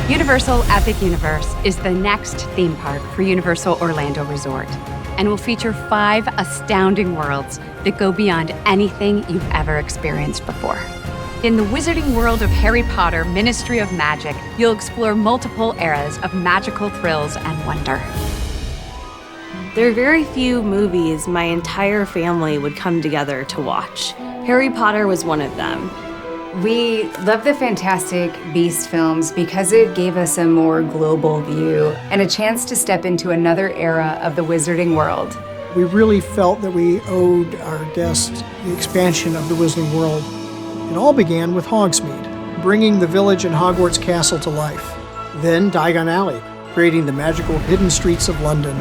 Universal Epic Universe is the next theme park for Universal Orlando Resort and will feature 5 astounding worlds that go beyond anything you've ever experienced before. In the wizarding world of Harry Potter Ministry of Magic, you'll explore multiple eras of magical thrills and wonder. There are very few movies my entire family would come together to watch. Harry Potter was one of them. We love the Fantastic Beasts films because it gave us a more global view and a chance to step into another era of the wizarding world. We really felt that we owed our guests the expansion of the wizarding world. It all began with Hogsmeade, bringing the village and Hogwarts Castle to life. Then Diagon Alley, creating the magical hidden streets of London.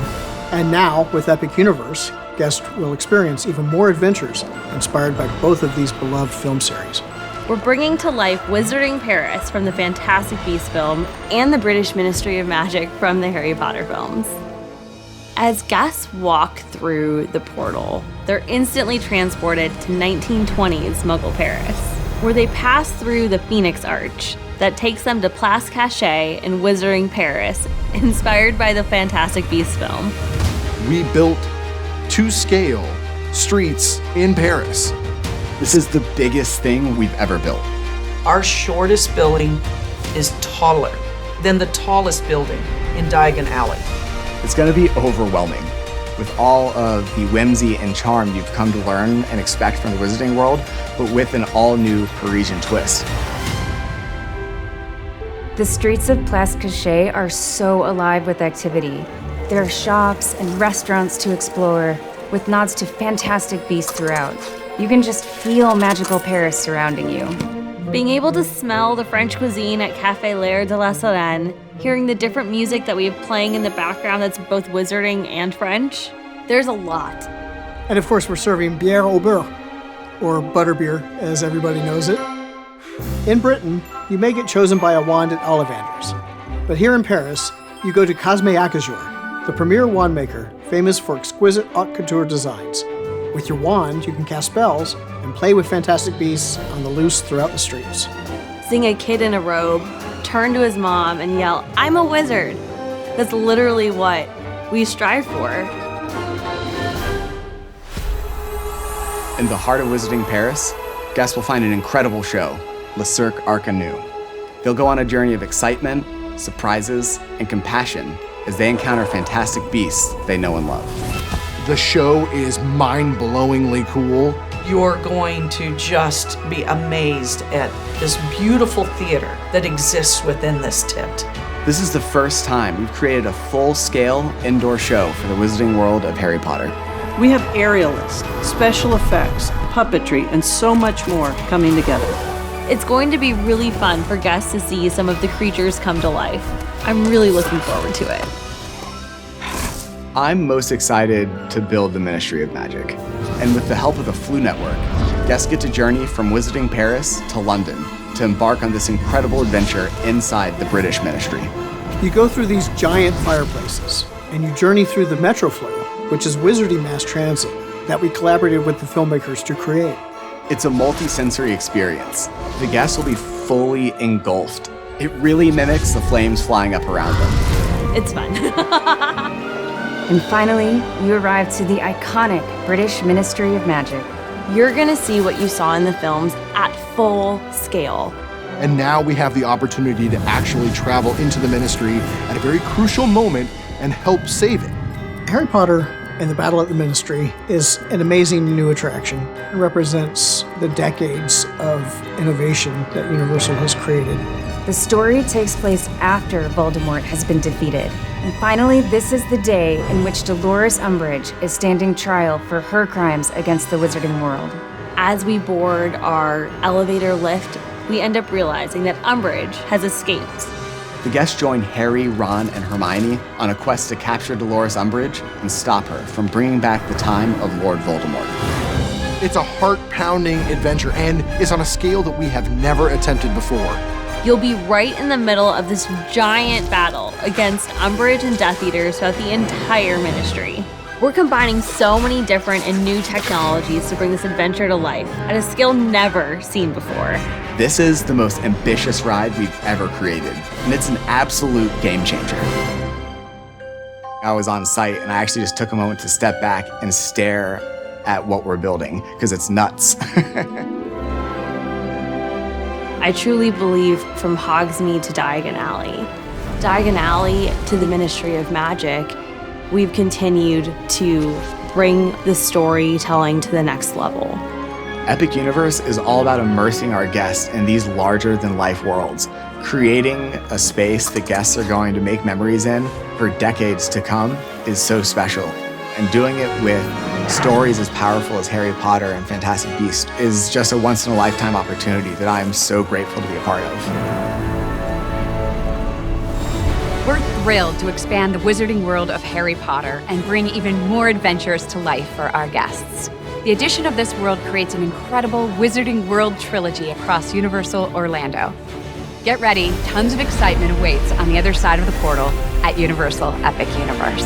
And now, with Epic Universe, guests will experience even more adventures inspired by both of these beloved film series. We're bringing to life Wizarding Paris from the Fantastic Beasts film and the British Ministry of Magic from the Harry Potter films. As guests walk through the portal, they're instantly transported to 1920s Muggle Paris, where they pass through the Phoenix Arch that takes them to Place Cachet in Wizarding Paris, inspired by the Fantastic Beasts film. We built to scale streets in Paris. This is the biggest thing we've ever built. Our shortest building is taller than the tallest building in Diagon Alley. It's going to be overwhelming with all of the whimsy and charm you've come to learn and expect from the wizarding world, but with an all-new Parisian twist. The streets of Place Cachet are so alive with activity. There are shops and restaurants to explore, with nods to Fantastic Beasts throughout. You can just feel magical Paris surrounding you. Being able to smell the French cuisine at Café L'Air de la Sirène, hearing the different music that we have playing in the background that's both wizarding and French, there's a lot. And of course, we're serving bière au beurre, or butterbeer, as everybody knows it. In Britain, you may get chosen by a wand at Ollivander's. But here in Paris, you go to Cosme Acajou, the premier wand maker, famous for exquisite haute couture designs. With your wand, you can cast spells and play with Fantastic Beasts on the loose throughout the streets. Seeing a kid in a robe turn to his mom and yell, "I'm a wizard." That's literally what we strive for. In the heart of Wizarding Paris, guests will find an incredible show, Le Cirque Arcanus. They'll go on a journey of excitement, surprises, and compassion as they encounter fantastic beasts they know and love. The show is mind-blowingly cool. You're going to just be amazed at this beautiful theater that exists within this tent. This is the first time we've created a full-scale indoor show for the wizarding world of Harry Potter. We have aerialists, special effects, puppetry, and so much more coming together. It's going to be really fun for guests to see some of the creatures come to life. I'm really looking forward to it. I'm most excited to build the Ministry of Magic. And with the help of the Floo network, guests get to journey from Wizarding Paris to London to embark on this incredible adventure inside the British Ministry. You go through these giant fireplaces, and you journey through the Metro Floo, which is wizardy mass transit that we collaborated with the filmmakers to create. It's a multi-sensory experience. The guests will be fully engulfed. It really mimics the flames flying up around them. It's fun. And finally, you arrive to the iconic British Ministry of Magic. You're gonna see what you saw in the films at full scale. And now we have the opportunity to actually travel into the ministry at a very crucial moment and help save it. Harry Potter and the Battle at the Ministry is an amazing new attraction. It represents the decades of innovation that Universal has created. The story takes place after Voldemort has been defeated. And finally, this is the day in which Dolores Umbridge is standing trial for her crimes against the wizarding world. As we board our elevator lift, we end up realizing that Umbridge has escaped. The guests join Harry, Ron, and Hermione on a quest to capture Dolores Umbridge and stop her from bringing back the time of Lord Voldemort. It's a heart-pounding adventure, and it's on a scale that we have never attempted before. You'll be right in the middle of this giant battle against Umbridge and Death Eaters throughout the entire ministry. We're combining so many different and new technologies to bring this adventure to life at a scale never seen before. This is the most ambitious ride we've ever created, and it's an absolute game changer. I was on site, and I actually just took a moment to step back and stare at what we're building, because it's nuts. I truly believe from Hogsmeade to Diagon Alley to the Ministry of Magic, we've continued to bring the storytelling to the next level. Epic Universe is all about immersing our guests in these larger-than-life worlds, creating a space that guests are going to make memories in for decades to come is so special. And doing it with stories as powerful as Harry Potter and Fantastic Beasts is just a once-in-a-lifetime opportunity that I am so grateful to be a part of. We're thrilled to expand the wizarding world of Harry Potter and bring even more adventures to life for our guests. The addition of this world creates an incredible Wizarding World trilogy across Universal Orlando. Get ready, tons of excitement awaits on the other side of the portal at Universal Epic Universe.